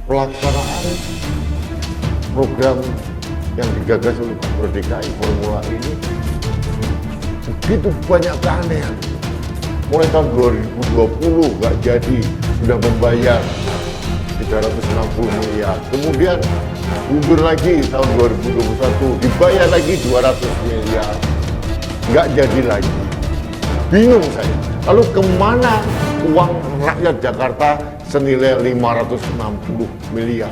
pelaksanaan program yang digagas oleh Gubernur DKI Formula E ini begitu banyak keanehan. Mulai tahun 2020 nggak jadi, sudah membayar 360 miliar. Kemudian mundur lagi tahun 2021, dibayar lagi 200 miliar. Nggak jadi lagi. Bingung saya. Lalu kemana uang rakyat Jakarta senilai 560 miliar?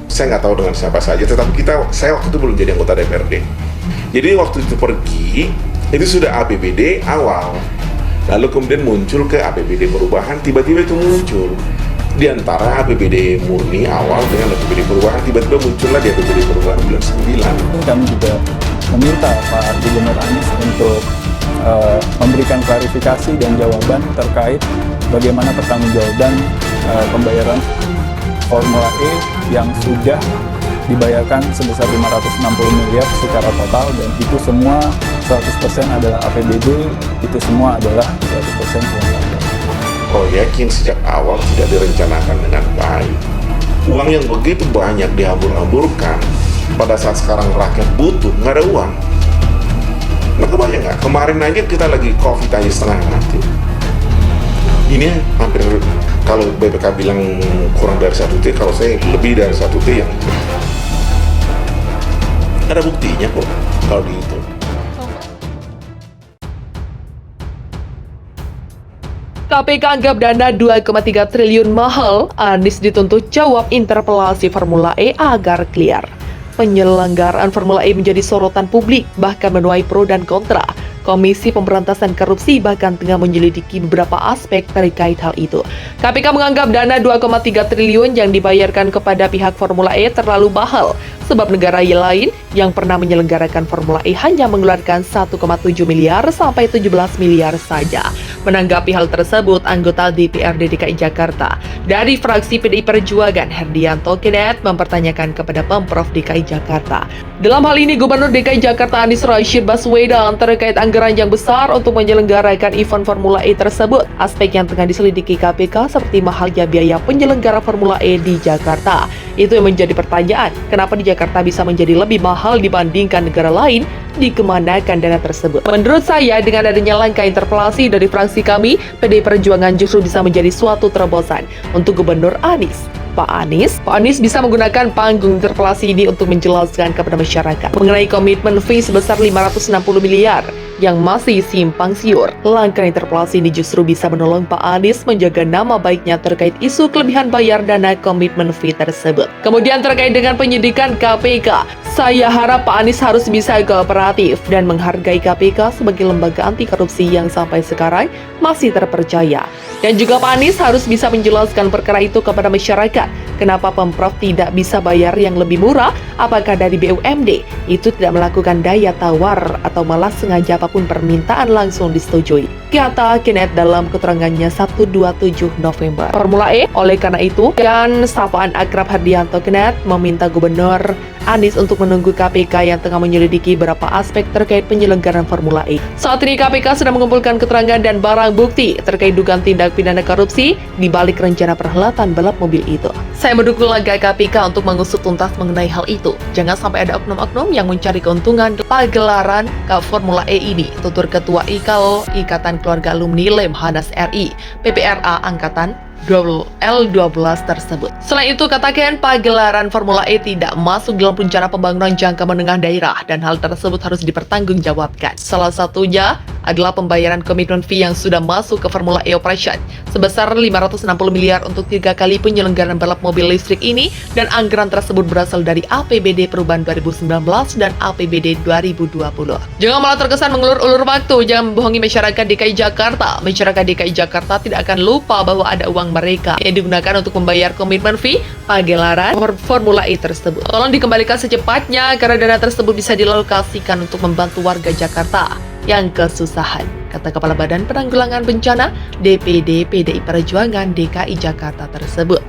Saya nggak tahu dengan siapa saja, tetapi saya waktu itu belum jadi anggota DPRD. Jadi waktu itu pergi, itu sudah APBD awal. Lalu kemudian muncul ke APBD perubahan, tiba-tiba itu muncul. Di antara APBD murni awal dengan APBD perubahan, tiba-tiba muncullah di APBD perubahan bulan 9. Kami juga meminta Pak Gubernur Anies untuk memberikan klarifikasi dan jawaban terkait bagaimana pertanggungjawaban pembayaran Formula E yang sudah dibayarkan sebesar 560 miliar secara total, dan itu semua 100% adalah APBD, itu semua adalah 100% uang rakyat. Proyek yang sejak awal tidak direncanakan dengan baik. Uang yang begitu banyak dihambur-hamburkan pada saat sekarang rakyat butuh, nggak ada uang. Nah, kebayang nggak? Kemarin aja kita lagi COVID aja setengah mati. Ini hampir, kalau BPK bilang kurang dari 1T, kalau saya lebih dari 1T yang ada buktinya kok kalau dihitung. KPK anggap dana 2,3 triliun mahal, Anies dituntut jawab interpelasi Formula E agar clear. Penyelenggaraan Formula E menjadi sorotan publik, bahkan menuai pro dan kontra. Komisi Pemberantasan Korupsi bahkan tengah menyelidiki beberapa aspek terkait hal itu. KPK menganggap dana 2,3 triliun yang dibayarkan kepada pihak Formula E terlalu mahal, sebab negara lain yang pernah menyelenggarakan Formula E hanya mengeluarkan 1,7 miliar sampai 17 miliar saja. Menanggapi hal tersebut, anggota DPRD DKI Jakarta dari fraksi PDI Perjuangan, Herdianto Kenneth, mempertanyakan kepada Pemprov DKI Jakarta. Dalam hal ini, Gubernur DKI Jakarta Anies Rashid Baswedan terkait anggaran yang besar untuk menyelenggarakan event Formula E tersebut. Aspek yang tengah diselidiki KPK seperti mahalnya biaya penyelenggara Formula E di Jakarta. Itu yang menjadi pertanyaan, kenapa di Jakarta bisa menjadi lebih mahal dibandingkan negara lain? Dikemanakan dana tersebut? Menurut saya, dengan adanya langkah interpelasi dari fraksi kami, PDI Perjuangan justru bisa menjadi suatu terobosan untuk Gubernur Anies. Pak Anies bisa menggunakan panggung interpelasi ini untuk menjelaskan kepada masyarakat mengenai komitmen fee sebesar 560 miliar yang masih simpang siur. Langkah interpelasi ini justru bisa menolong Pak Anies menjaga nama baiknya terkait isu kelebihan bayar dana komitmen fee tersebut. Kemudian terkait dengan penyidikan KPK, saya harap Pak Anies harus bisa kooperatif dan menghargai KPK sebagai lembaga anti korupsi yang sampai sekarang masih terpercaya. Dan juga Pak Anies harus bisa menjelaskan perkara itu kepada masyarakat. Kenapa Pemprov tidak bisa bayar yang lebih murah? Apakah dari BUMD itu tidak melakukan daya tawar atau malah sengaja apapun permintaan langsung disetujui? Kata Kenneth dalam keterangannya Sabtu 27 November. Formula E, oleh karena itu, dan sapaan akrab Herdianto Kenneth meminta Gubernur Anies untuk menunggu KPK yang tengah menyelidiki beberapa aspek terkait penyelenggaraan Formula E. Saat ini KPK sedang mengumpulkan keterangan dan barang bukti terkait dugaan tindak pidana korupsi di balik rencana perhelatan balap mobil itu. Saya mendukung langkah KPK untuk mengusut tuntas mengenai hal itu. Jangan sampai ada oknum-oknum yang mencari keuntungan pagelaran Formula E ini, tutur Ketua IKAL, Ikatan Keluarga Alumni Lemhanas RI, PPRA Angkatan L12 tersebut. Selain itu, katakan pagelaran Formula E tidak masuk dalam rencana pembangunan jangka menengah daerah dan hal tersebut harus dipertanggungjawabkan. Salah satunya adalah pembayaran komitmen fee yang sudah masuk ke Formula E Operation sebesar 560 miliar untuk 3 kali penyelenggaraan balap mobil listrik ini, dan anggaran tersebut berasal dari APBD Perubahan 2019 dan APBD 2020. Jangan malah terkesan mengulur-ulur waktu, jangan membohongi masyarakat DKI Jakarta. Masyarakat DKI Jakarta tidak akan lupa bahwa ada uang mereka yang digunakan untuk membayar komitmen fee pagelaran Formula E tersebut. Tolong dikembalikan secepatnya karena dana tersebut bisa dilokasikan untuk membantu warga Jakarta yang kesusahan, kata Kepala Badan Penanggulangan Bencana DPD PDI Perjuangan DKI Jakarta tersebut.